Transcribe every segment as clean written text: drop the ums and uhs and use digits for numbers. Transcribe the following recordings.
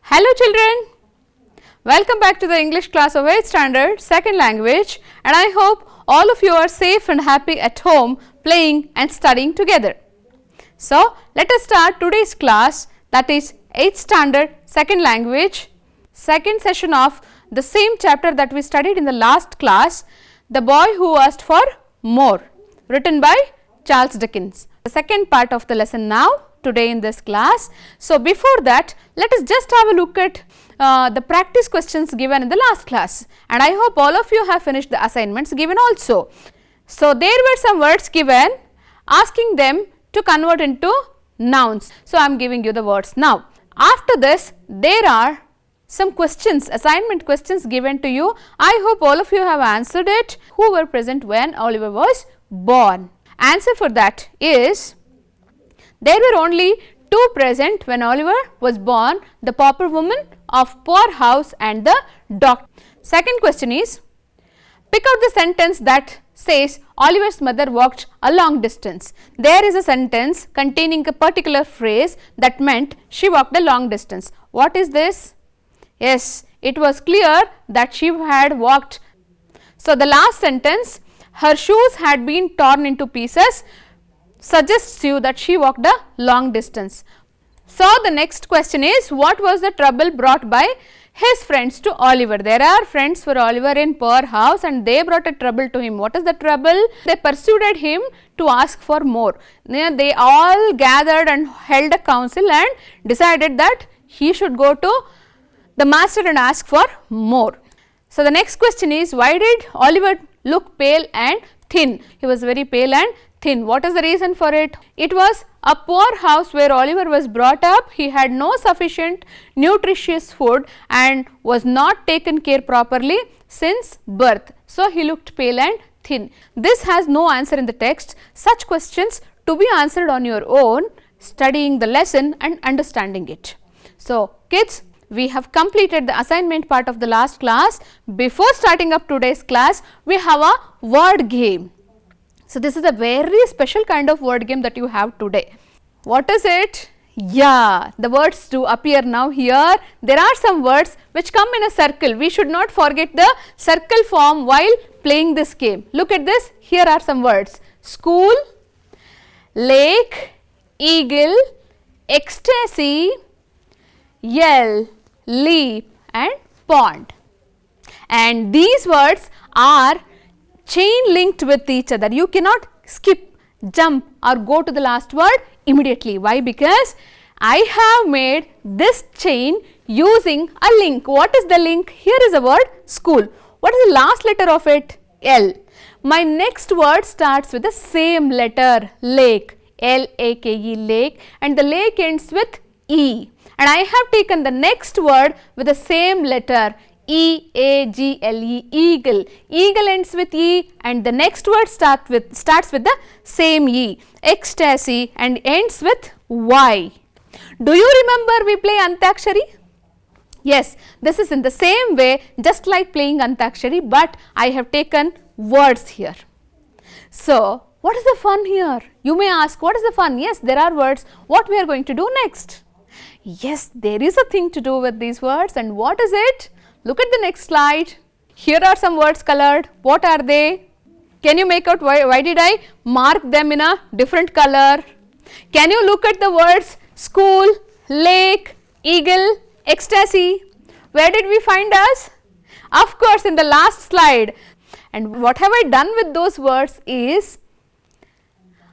Hello children, welcome back to the English class of 8th standard second language, and I hope all of you are safe and happy at home playing and studying together. So, let us start today's class, that is 8th standard second language, second session of the same chapter that we studied in the last class, The Boy Who Asked for More, written by Charles Dickens. The second part of the lesson now today in this class. So, before that, let us just have a look at the practice questions given in the last class, and I hope all of you have finished the assignments given also. So, there were some words given asking them to convert into nouns. So, I am giving you the words now. After this, there are some questions, assignment questions given to you. I hope all of you have answered it. Who were present when Oliver was born? Answer for that is, there were only two present when Oliver was born, the pauper woman of poor house and the doctor. Second question is, pick out the sentence that says Oliver's mother walked a long distance. There is a sentence containing a particular phrase that meant she walked a long distance. What is this? Yes, it was clear that she had walked. So, the last sentence, her shoes had been torn into pieces, suggests you that she walked a long distance. So, the next question is, what was the trouble brought by his friends to Oliver? There are friends for Oliver in poor house and they brought a trouble to him. What is the trouble? They persuaded him to ask for more. They all gathered and held a council and decided that he should go to the master and ask for more. So, the next question is, why did Oliver look pale and thin? He was very pale and thin. What is the reason for it? It was a poor house where Oliver was brought up. He had no sufficient nutritious food and was not taken care properly since birth. So, he looked pale and thin. This has no answer in the text. Such questions to be answered on your own, studying the lesson and understanding it. So, kids, we have completed the assignment part of the last class. Before starting up today's class, we have a word game. So, this is a very special kind of word game that you have today. What is it? Yeah, the words do appear now here. There are some words which come in a circle. We should not forget the circle form while playing this game. Look at this. Here are some words: school, lake, eagle, ecstasy, yell, leap and pond. And these words are chain linked with each other. You cannot skip, jump or go to the last word immediately. Why? Because I have made this chain using a link. What is the link? Here is a word school. What is the last letter of it? L. My next word starts with the same letter, lake, L-A-K-E, lake, and the lake ends with E. And I have taken the next word with the same letter, E-A-G-L-E, eagle. Eagle ends with E and the next word starts with the same E, ecstasy, and ends with Y. Do you remember we play Antakshari? Yes, this is in the same way just like playing Antakshari, but I have taken words here. So, what is the fun here? You may ask, what is the fun? Yes, there are words. What we are going to do next? Yes, there is a thing to do with these words, and what is it? Look at the next slide. Here are some words colored. What are they? Can you make out why did I mark them in a different color? Can you look at the words school, lake, eagle, ecstasy? Where did we find us? Of course, in the last slide. And what have I done with those words is,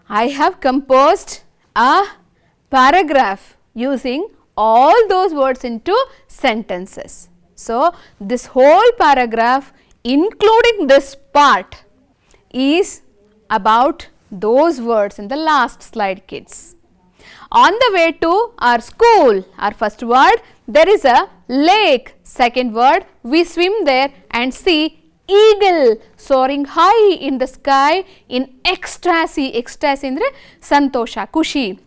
I have composed a paragraph using all those words into sentences. So, this whole paragraph including this part is about those words in the last slide, kids. On the way to our school, our first word, there is a lake. Second word, we swim there and see eagle soaring high in the sky in ecstasy. Ecstasy andre santosha, kushi.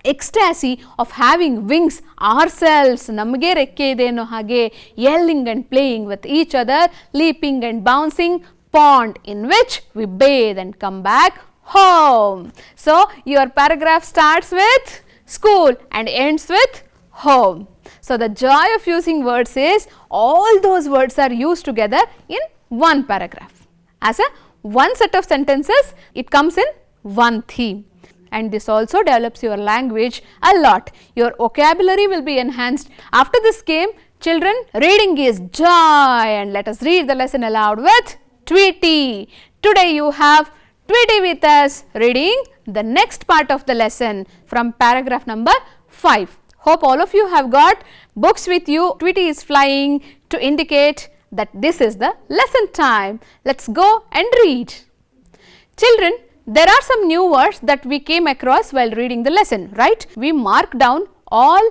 Ecstasy of having wings ourselves, namage rekke ide anno hage, yelling and playing with each other, leaping and bouncing, pond in which we bathe and come back home. So, your paragraph starts with school and ends with home. So, the joy of using words is all those words are used together in one paragraph. As a one set of sentences, it comes in one theme, and this also develops your language a lot. Your vocabulary will be enhanced. After this game, children, reading is joy, and let us read the lesson aloud with Tweety. Today you have Tweety with us reading the next part of the lesson from paragraph number 5. Hope all of you have got books with you. Tweety is flying to indicate that this is the lesson time. Let's go and read. Children, there are some new words that we came across while reading the lesson, right? We mark down all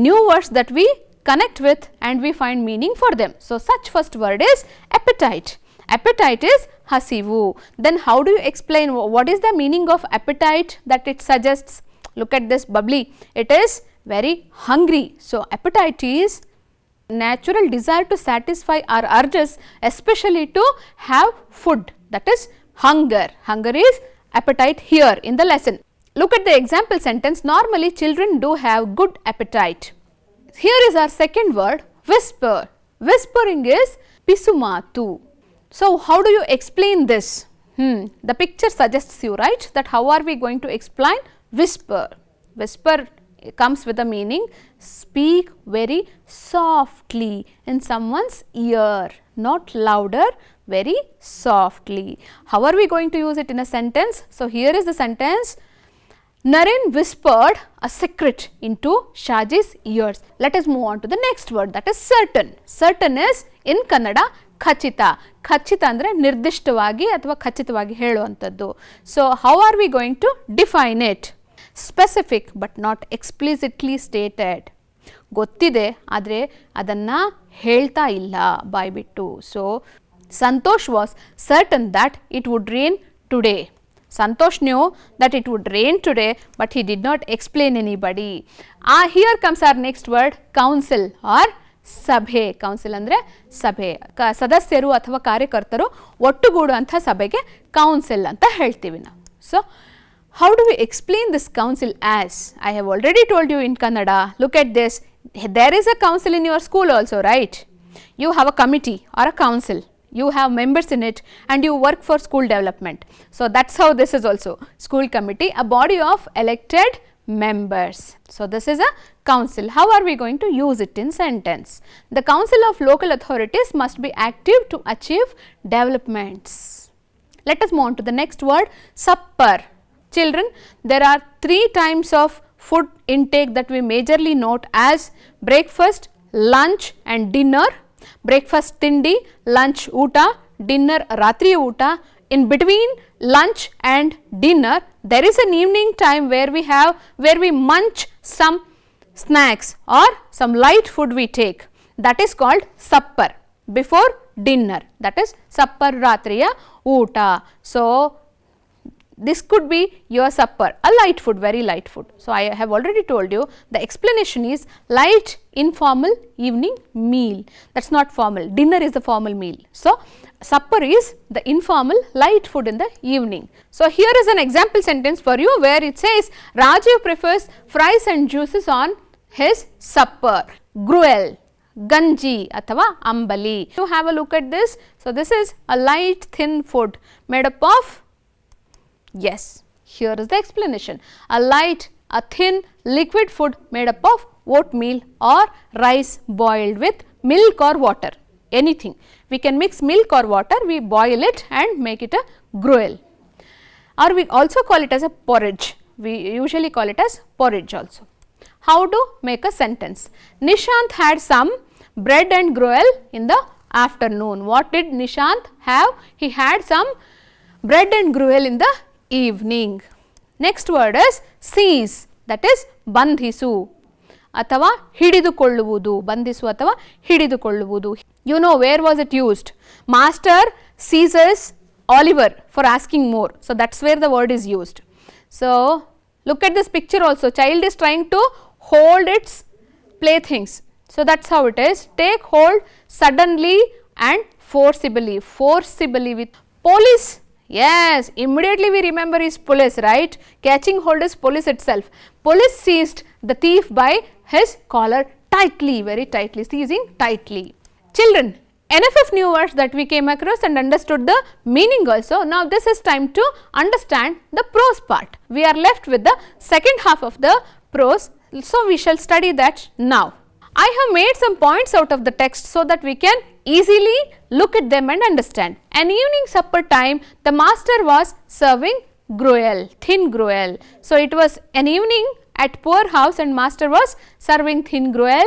new words that we connect with and we find meaning for them. So, such first word is appetite. Appetite is hasivu. Then how do you explain what is the meaning of appetite that it suggests? Look at this bubbly. It is very hungry. So, appetite is natural desire to satisfy our urges, especially to have food, that is hunger. Hunger is appetite here in the lesson. Look at the example sentence. Normally children do have good appetite. Here is our second word, whisper. Whispering is pisumatu. So, how do you explain this? The picture suggests you, right, that how are we going to explain whisper? Whisper comes with the meaning speak very softly in someone's ear, not louder, very softly. How are we going to use it in a sentence? So, here is the sentence. Naren whispered a secret into Shaji's ears. Let us move on to the next word, that is certain. Certain is in Kannada ಖಚಿತ. ಖಚಿತ ಅಂದರೆ ನಿರ್ದಿಷ್ಟವಾಗಿ ಅಥವಾ ಖಚಿತವಾಗಿ ಹೇಳುವಂಥದ್ದು. So, how are we going to define it? Specific but not explicitly stated. ಗೊತ್ತಿದೆ ಆದರೆ ಅದನ್ನು ಹೇಳ್ತಾ ಇಲ್ಲ ಬಾಯ್ಬಿಟ್ಟು. So, Santosh was certain that it would rain today. Santosh knew that it would rain today, but he did not explain anybody. Here comes our next word, council or ಸಭೆ. Council ಅಂದರೆ ಸಭೆ, ಸದಸ್ಯರು ಅಥವಾ ಕಾರ್ಯಕರ್ತರು ಒಟ್ಟುಗೂಡುವಂಥ ಸಭೆಗೆ ಕೌನ್ಸಿಲ್ ಅಂತ ಹೇಳ್ತೀವಿ ನಾವು. So, how do we explain this council as? I have already told you in Kannada. Look at this. There is a council in your school also, right? You have a committee or a council. You have members in it and you work for school development. So, that's how this is also. School committee, a body of elected members. So, this is a council. How are we going to use it in sentence? The council of local authorities must be active to achieve developments. Let us move on to the next word, supper. Children, there are 3 types of food intake that we majorly note as breakfast, lunch and dinner. Breakfast tindi, lunch uta, dinner ratri uta. In between lunch and dinner, there is an evening time where we munch some snacks or some light food we take. That is called supper before dinner. That is supper ratriya uta. So, this could be your supper, a light food, very light food. So, I have already told you the explanation is light informal evening meal. That is not formal. Dinner is the formal meal. So, supper is the informal light food in the evening. So, here is an example sentence for you where it says Rajiv prefers fries and juices on his supper. Gruel, ganji athava ambali. You have a look at this. So, this is a light thin food made up of, yes, here is the explanation. A light, a thin liquid food made up of oatmeal or rice boiled with milk or water, anything. We can mix milk or water, we boil it and make it a gruel, or we also call it as a porridge. We usually call it as porridge also. How to make a sentence? Nishant had some bread and gruel in the afternoon. What did Nishant have? He had some bread and gruel in the evening. Next word is seize, that is ಬಂಧಿಸು ಅಥವಾ ಹಿಡಿದುಕೊಳ್ಳುವುದು. ಬಂಧಿಸು ಅಥವಾ ಹಿಡಿದುಕೊಳ್ಳುವುದು. You know where was it used? Master seizes Oliver for asking more. So, that is where the word is used. So, look at this picture also. Child is trying to hold its playthings. So, that is how it is. Take hold suddenly and forcibly. Forcibly with police Yes, immediately we remember is police, right? Catching hold is police itself. Police seized the thief by his collar tightly, very tightly, seizing tightly. Children, enough of new words that we came across and understood the meaning also. Now this is time to understand the prose part. We are left with the second half of the prose, so we shall study that now. I have made some points out of the text so that we can easily look at them and understand. An evening supper time, the master was serving gruel, thin gruel. So it was an evening at poor house and master was serving thin gruel.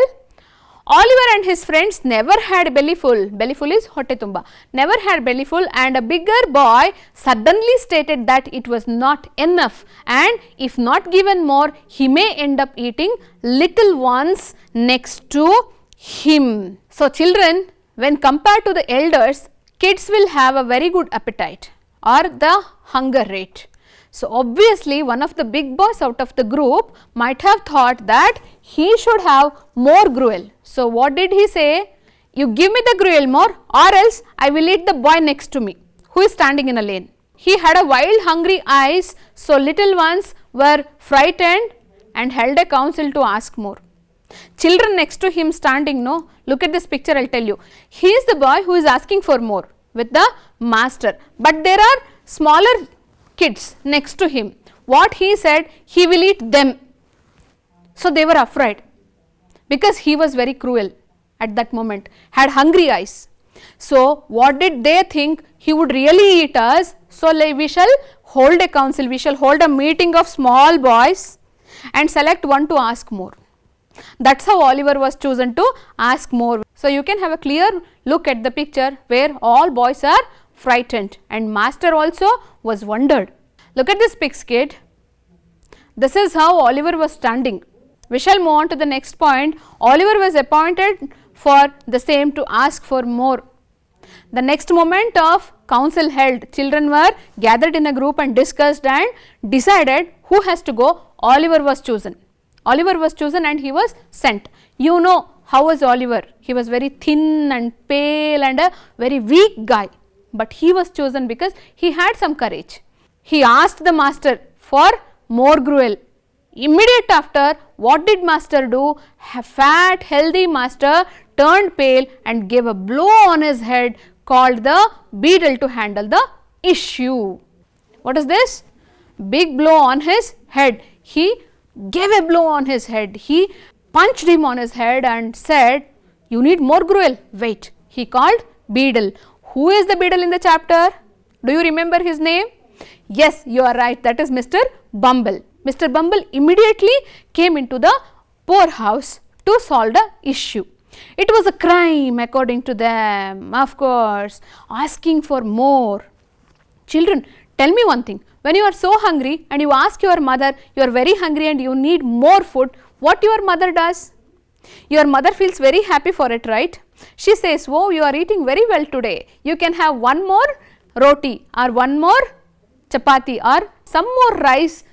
Oliver and his friends never had bellyful, bellyful is hotte tumba, never had bellyful, and a bigger boy suddenly stated that it was not enough and if not given more, he may end up eating little ones next to him. So children, when compared to the elders, kids will have a very good appetite or the hunger rate. So obviously one of the big boys out of the group might have thought that he should have more gruel. So what did he say? You give me the gruel more or else I will eat the boy next to me who is standing in a lane. He had a wild hungry eyes, so little ones were frightened and held a council to ask more. Children next to him standing, no, look at this picture, I will tell you. He is the boy who is asking for more with the master, but there are smaller kids next to him. What he said, he will eat them. So they were afraid because he was very cruel at that moment, had hungry eyes. So what did they think? He would really eat us. So we shall hold a council, we shall hold a meeting of small boys and select one to ask more. That's how Oliver was chosen to ask more. So you can have a clear look at the picture where all boys are frightened and master also was wondered. Look at this pig's kid. This is how Oliver was standing. We shall move on to the next point. Oliver was appointed for the same to ask for more. The next moment of council held, children were gathered in a group and discussed and decided who has to go. Oliver was chosen. Oliver was chosen and he was sent. You know how was Oliver? He was very thin and pale and a very weak guy, but he was chosen because he had some courage. He asked the master for more gruel. Immediate after, what did master do? A fat healthy master turned pale and gave a blow on his head called the beadle to handle the issue. What is this? Big blow on his head. He gave a blow on his head. He punched him on his head and said, you need more gruel. Wait. He called beadle. Who is the beadle in the chapter? Do you remember his name? Yes, you are right. That is Mr. Bumble. Mr. Bumble immediately came into the poorhouse to solve the issue. It was a crime according to them, of course, asking for more. Children, tell me one thing. When you are so hungry and you ask your mother, you are very hungry and you need more food, what your mother does? Your mother feels very happy for it, right? She says, oh, you are eating very well today. You can have one more roti or one more chapati or some more rice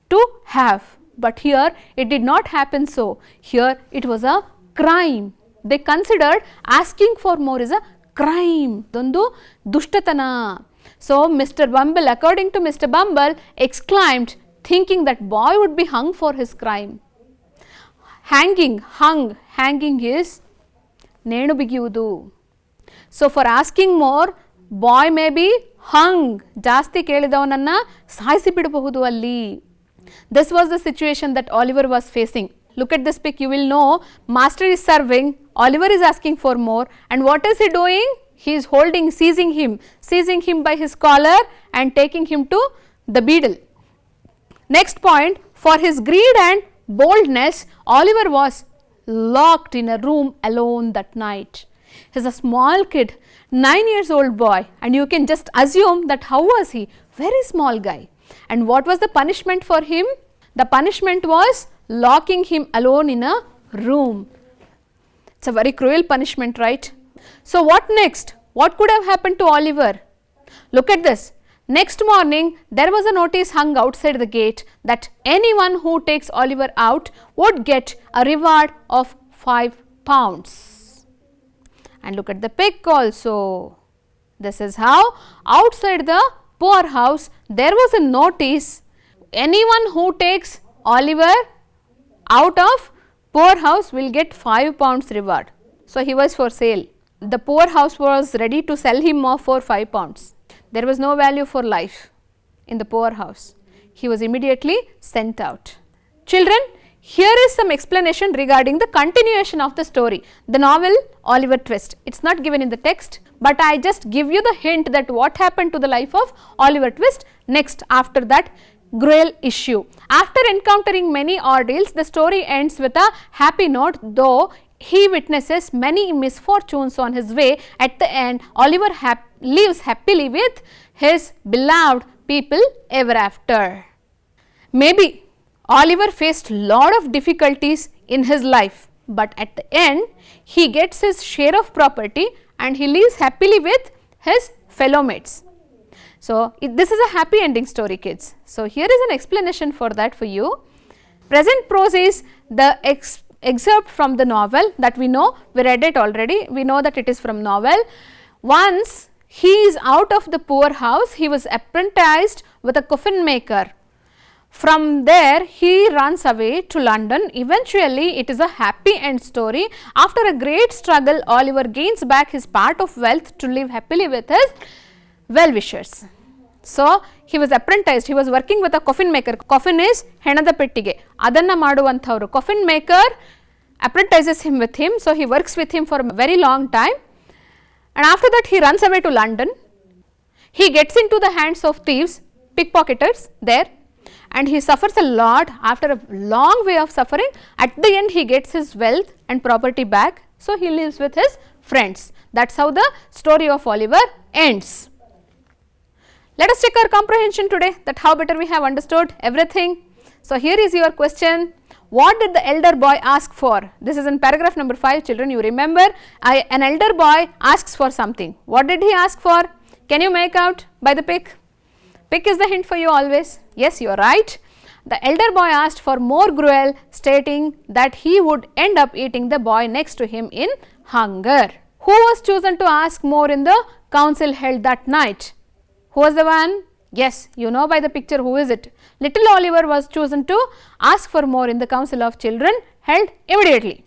to have. But here it did not happen so. Here it was a crime. They considered asking for more is a crime. Dondu dushtatana. So Mr. Bumble, according to Mr. Bumble, exclaimed, thinking that boy would be hung for his crime. Hanging is nenu bigiyudu. So for asking more, boy may be hung. Jasti kelidavananna saisi bidabahudu alli. This was the situation that Oliver was facing. Look at this pic, you will know master is serving, Oliver is asking for more, and what is he doing? He is holding, seizing him by his collar and taking him to the beadle. Next point, for his greed and boldness, Oliver was locked in a room alone that night. He is a small kid, 9 years old boy, and you can just assume that how was he? Very small guy. And what was the punishment for him? The punishment was locking him alone in a room. It's a very cruel punishment, right? So what next? What could have happened to Oliver? Look at this. Next morning, there was a notice hung outside the gate that anyone who takes Oliver out would get a reward of 5 pounds. And look at the pic also. This is how outside the poorhouse, there was a notice, anyone who takes Oliver out of poorhouse will get 5 pounds reward. So, he was for sale. The poorhouse was ready to sell him off for 5 pounds. There was no value for life in the poorhouse. He was immediately sent out. Children, here is some explanation regarding the continuation of the story, the novel Oliver Twist. It is not given in the text, but I just give you the hint that what happened to the life of Oliver Twist next after that Gruel issue. After encountering many ordeals, the story ends with a happy note, though he witnesses many misfortunes on his way. At the end, Oliver lives happily with his beloved people ever after. Maybe Oliver faced lot of difficulties in his life, but at the end he gets his share of property and he lives happily with his fellow mates. So, this is a happy ending story, kids. So, here is an explanation for that for you. Present prose is the excerpt from the novel that we know, we read it already, we know that it is from novel. Once he is out of the poorhouse, he was apprenticed with a coffin maker. From there he runs away to London. Eventually it is a happy end story. After a great struggle, Oliver gains back his part of wealth to live happily with his well-wishers. So, he was apprenticed, he was working with a coffin maker. Coffin is henada pettige, adanna maduvanthavaru. Coffin maker apprentices him with him. So, he works with him for a very long time, and after that he runs away to London. He gets into the hands of thieves, pickpocketers there, and he suffers a lot. After a long way of suffering, at the end he gets his wealth and property back. So, he lives with his friends. That is how the story of Oliver ends. Let us check our comprehension today, that how better we have understood everything. So, here is your question. What did the elder boy ask for? This is in paragraph number 5, children. You remember, an elder boy asks for something. What did he ask for? Can you make out by the pick? Pick is the hint for you always. Yes, you are right. The elder boy asked for more gruel, stating that he would end up eating the boy next to him in hunger. Who was chosen to ask more in the council held that night? Who was the one? Yes, you know by the picture who is it. Little Oliver was chosen to ask for more in the council of children held immediately.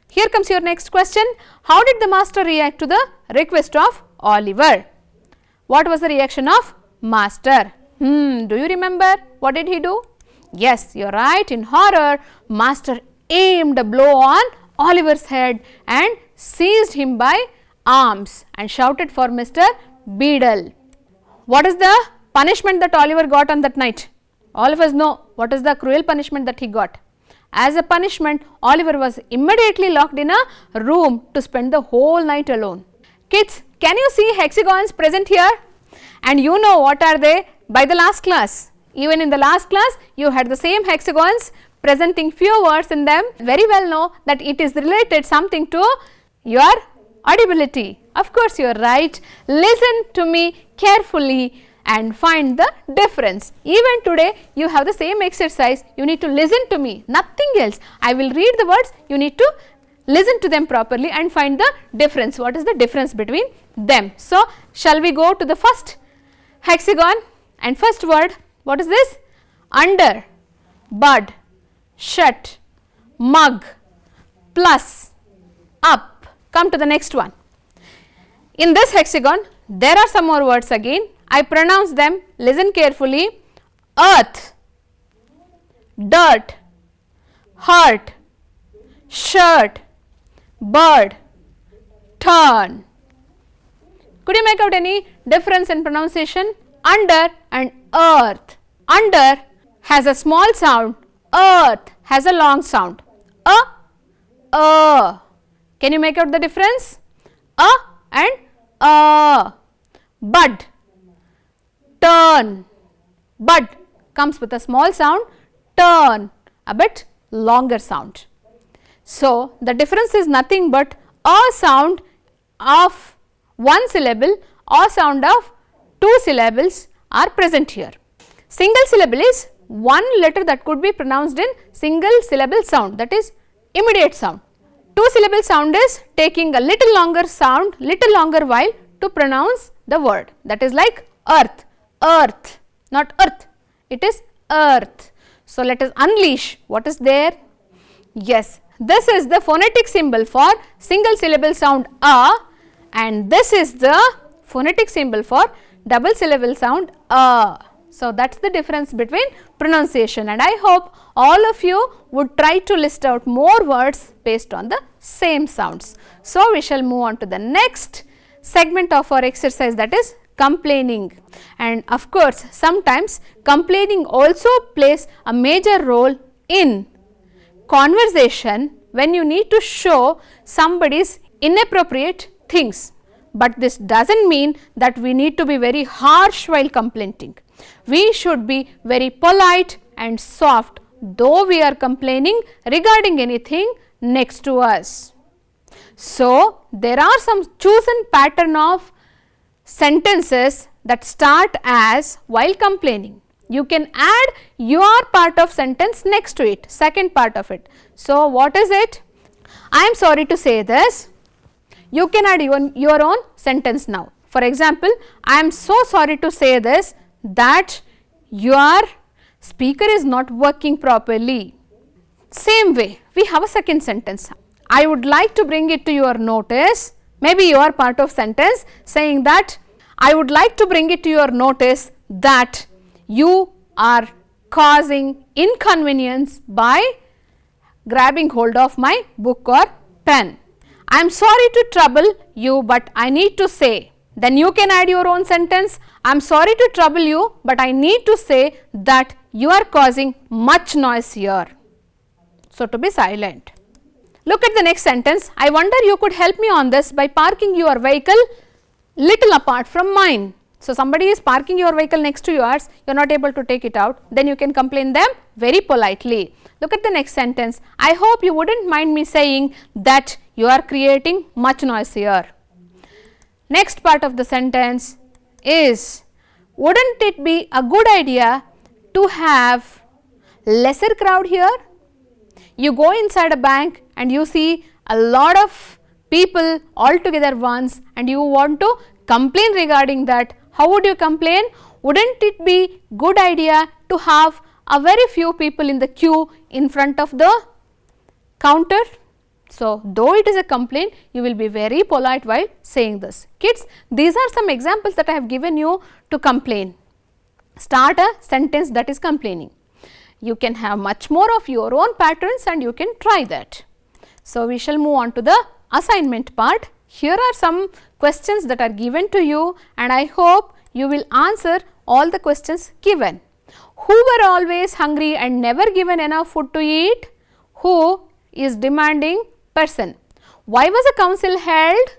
Here comes your next question. How did the master react to the request of Oliver? What was the reaction of master? Do you remember what did he do? Yes, you are right. In horror, master aimed a blow on Oliver's head and seized him by arms and shouted for Mr. Beadle. What is the punishment that Oliver got on that night? All of us know what is the cruel punishment that he got. As a punishment, Oliver was immediately locked in a room to spend the whole night alone. Kids, can you see hexagons present here? And you know what are they by the last class. Even in the last class, you had the same hexagons presenting few words in them. Very well know that it is related something to your audibility. Of course, you are right. Listen to me carefully and find the difference. Even today, you have the same exercise. You need to listen to me, nothing else. I will read the words. You need to listen to them properly and find the difference. What is the difference between them? So, shall we go to the first hexagon and first word? What is this? Under, bud, shut, mug, plus, up. Come to the next one. In this hexagon, there are some more words again. I pronounce them, listen carefully. Earth, dirt, hurt, shirt, bird, turn. Could you make out any difference in pronunciation? Under and earth. Under has a small sound, earth has a long sound. Can you make out the difference? And bud, turn. Bud comes with a small sound, turn a bit longer sound. So, the difference is nothing but a sound of one syllable or sound of two syllables are present here. Single syllable is one letter that could be pronounced in single syllable sound, that is immediate sound. Two syllable sound is taking a little longer sound, little longer while to pronounce the word. That is like earth, earth, not earth, it is earth. So, let us unleash. What is there? Yes, this is the phonetic symbol for single syllable sound a, and this is the phonetic symbol for double syllable sound a. So, that is the difference between pronunciation, and I hope all of you would try to list out more words based on the same sounds. So, we shall move on to the next segment of our exercise, that is complaining. And of course, sometimes complaining also plays a major role in conversation when you need to show somebody's inappropriate things. But this does not mean that we need to be very harsh while complaining. We should be very polite and soft though we are complaining regarding anything next to us. So, there are some chosen pattern of sentences that start as while complaining. You can add your part of sentence next to it, second part of it. So, what is it? I am sorry to say this. You can add your own sentence now. For example, I am so sorry to say this, that your speaker is not working properly. Same way, we have a second sentence. I would like to bring it to your notice, maybe your part of sentence saying that I would like to bring it to your notice that you are causing inconvenience by grabbing hold of my book or pen. I am sorry to trouble you, but I need to say. Then you can add your own sentence. I am sorry to trouble you, but I need to say that you are causing much noise here. So, to be silent. Look at the next sentence. I wonder you could help me on this by parking your vehicle little apart from mine. So, somebody is parking your vehicle next to yours, you are not able to take it out, then you can complain them very politely. Look at the next sentence. I hope you would not mind me saying that you are creating much noise here. Next part of the sentence is, would not it be a good idea to have lesser crowd here? You go inside a bank and you see a lot of people all together once and you want to complain regarding that. How would you complain? Wouldn't it be good idea to have a very few people in the queue in front of the counter? So, though it is a complaint, you will be very polite while saying this. Kids, these are some examples that I have given you to complain. Start a sentence that is complaining. You can have much more of your own patterns and you can try that. So, we shall move on to the assignment part. Here are some questions that are given to you and I hope you will answer all the questions given. Who were always hungry and never given enough food to eat? Who is demanding person. Why was a council held?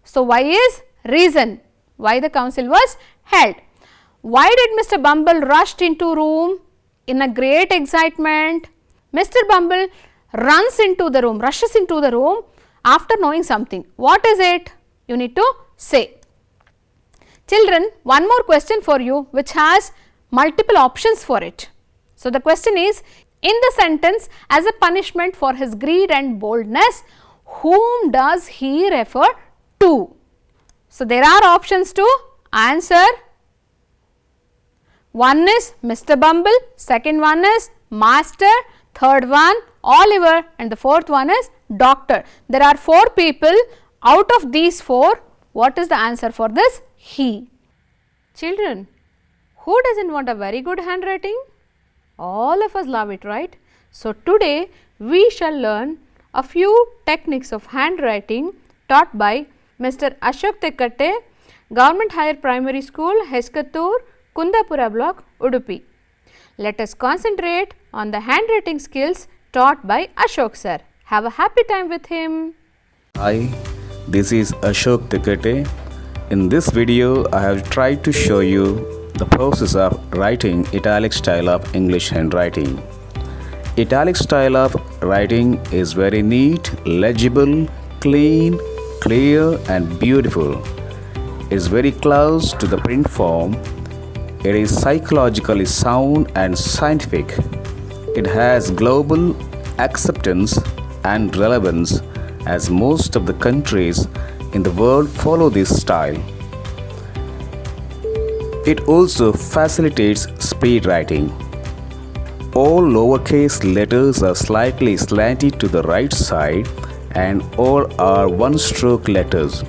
So, why is reason why the council was held. Why did Mr. Bumble rushed into room in a great excitement? Mr. Bumble runs into the room, rushes into the room after knowing something. What is it? You need to say. Children, one more question for you which has multiple options for it. So, the question is, in the sentence, as a punishment for his greed and boldness, whom does he refer to? So, there are options to answer. One is Mr. Bumble, second one is Master, third one Oliver and the fourth one is Doctor. There are 4 people. Out of these 4, what is the answer for this? He. Children, who doesn't want a very good handwriting? All of us love it, right? So, today we shall learn a few techniques of handwriting taught by Mr. Ashok Tekkatte, Government Higher Primary School, Heskattur, Kundapura Block, Udupi. Let us concentrate on the handwriting skills taught by Ashok sir. Have a happy time with him. Hi, this is Ashok Tekkatte. In this video, I have tried to show you the process of writing italic style of English handwriting. Italic style of writing is very neat, legible, clean, clear and beautiful. It is very close to the print form. It is psychologically sound and scientific. It has global acceptance and relevance as most of the countries in the world follow this style. It also facilitates speed writing. All lowercase letters are slightly slanted to the right side and all are one-stroke letters.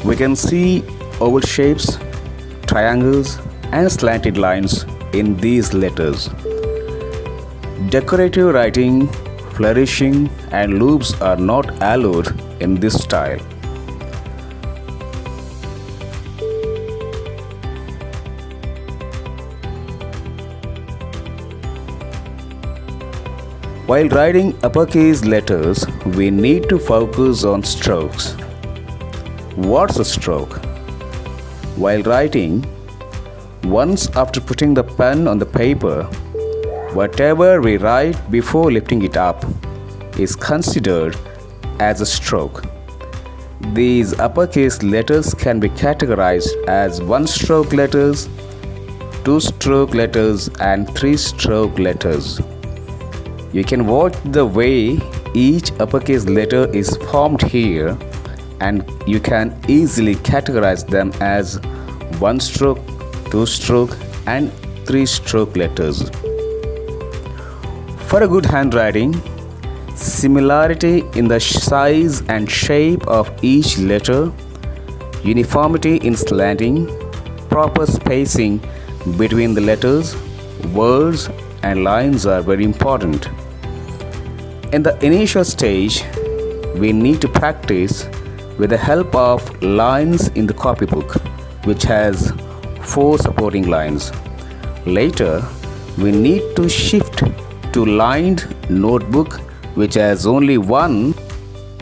We can see oval shapes, triangles and slanted lines in these letters. Decorative writing, flourishing and loops are not allowed in this style. While writing uppercase letters, we need to focus on strokes. What's a stroke? While writing, once after putting the pen on the paper, whatever we write before lifting it up is considered as a stroke. These uppercase letters can be categorized as one-stroke letters, two-stroke letters and three-stroke letters. You can watch the way each uppercase letter is formed here and you can easily categorize them as one-stroke, two-stroke and three-stroke letters. For a good handwriting, similarity in the size and shape of each letter, uniformity in slanting, proper spacing between the letters, words and lines are very important. In the initial stage, we need to practice with the help of lines in the copybook, which has 4 supporting lines. Later, we need to shift to lined notebook, which has only 1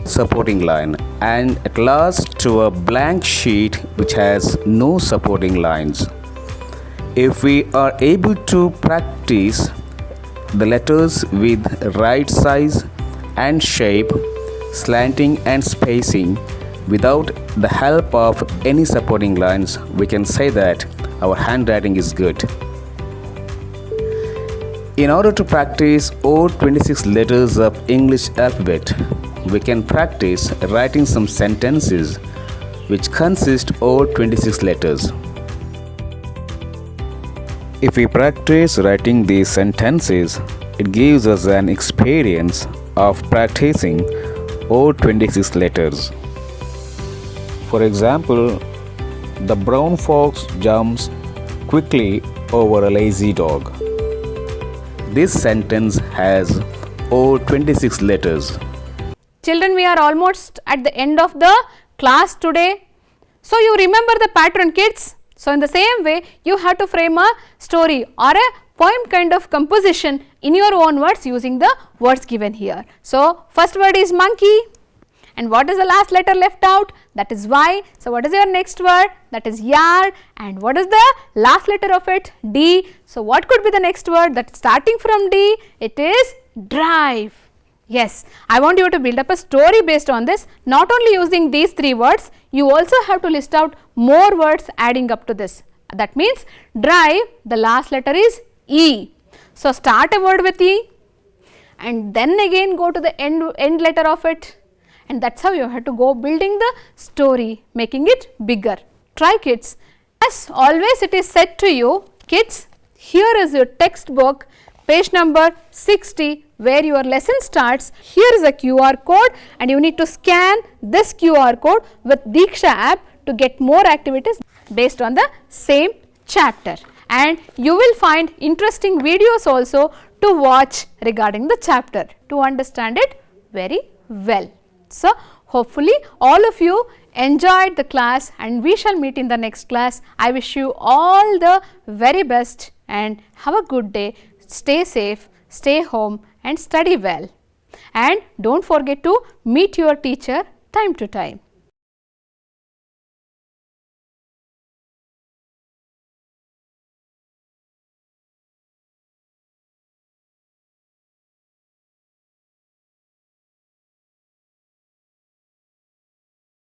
supporting line, and at last to a blank sheet which has no supporting lines. If we are able to practice the letters with right size and shape, slanting and spacing without the help of any supporting lines, we can say that our handwriting is good. In order to practice all 26 letters of English alphabet, we can practice writing some sentences which consist all 26 letters. If we practice writing these sentences, it gives us an experience of practicing all 26 letters. For example, the brown fox jumps quickly over a lazy dog. This sentence has all 26 letters. Children, we are almost at the end of the class today. So, you remember the pattern, kids? So, in the same way, you have to frame a story or a poem kind of composition in your own words using the words given here. So, first word is monkey, and what is the last letter left out? That is Y. So, what is your next word? That is yard, and what is the last letter of it? D. So, what could be the next word that starting from D? It is drive. Yes, I want you to build up a story based on this. Not only using these 3 words, you also have to list out more words adding up to this. That means drive, the last letter is E. So, start a word with E and then again go to the end letter of it, and that is how you have to go building the story, making it bigger. Try, kids. As always, it is said to you, kids, here is your textbook, page number 60, where your lesson starts. Here is a QR code and you need to scan this QR code with Diksha app to get more activities based on the same chapter, and you will find interesting videos also to watch regarding the chapter to understand it very well. So, hopefully all of you enjoyed the class and we shall meet in the next class. I wish you all the very best and have a good day. Stay safe, stay home and study well, and don't forget to meet your teacher time to time.